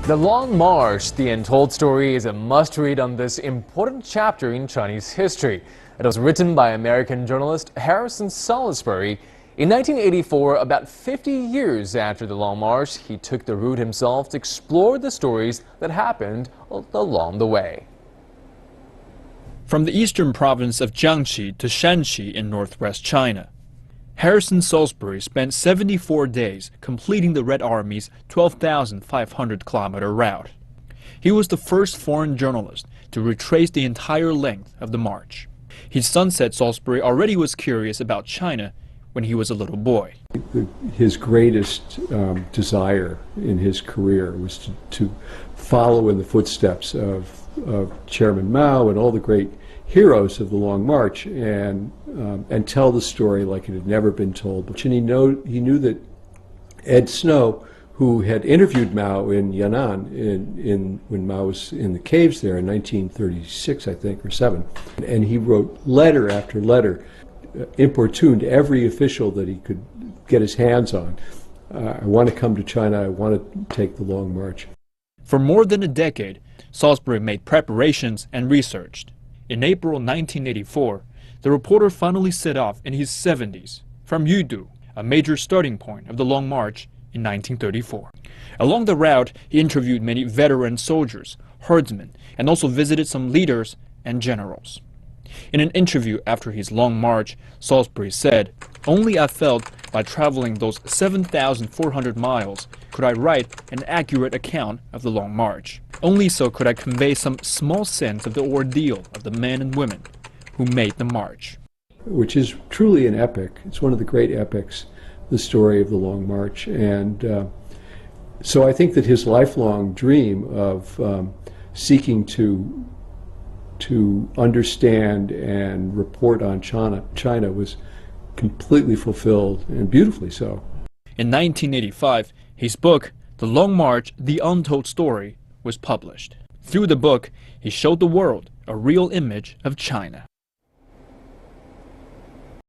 The Long March, the Untold story, is a must-read on this important chapter in Chinese history. It was written by American journalist Harrison Salisbury. In 1984, about 50 years after the Long March, he took the route himself to explore the stories that happened along the way. From the eastern province of Jiangxi to Shanxi in northwest China, Harrison Salisbury spent 74 days completing the Red Army's 12,500-kilometer route. He was the first foreign journalist to retrace the entire length of the march. His son said Salisbury already was curious about China when he was a little boy. His greatest desire in his career was to follow in the footsteps of Chairman Mao and all the great heroes of the Long March and tell the story like it had never been told. And he knew that Ed Snow, who had interviewed Mao in Yan'an when Mao was in the caves there in 1936, I think, or 7, and he wrote letter after letter, importuned every official that he could get his hands on. I want to come to China, I want to take the Long March. For more than a decade, Salisbury made preparations and researched. In April 1984, the reporter finally set off in his 70s from Yudu, a major starting point of the Long March in 1934. Along the route, he interviewed many veteran soldiers, herdsmen, and also visited some leaders and generals. In an interview after his Long March, Salisbury said, "Only I felt by traveling those 7,400 miles could I write an accurate account of the Long March. Only so could I convey some small sense of the ordeal of the men and women who made the march." Which is truly an epic. It's one of the great epics, the story of the Long March. And so I think that his lifelong dream of seeking to understand and report on China was completely fulfilled, and beautifully so. In 1985, his book, The Long March, The Untold Story, was published. Through the book, he showed the world a real image of China.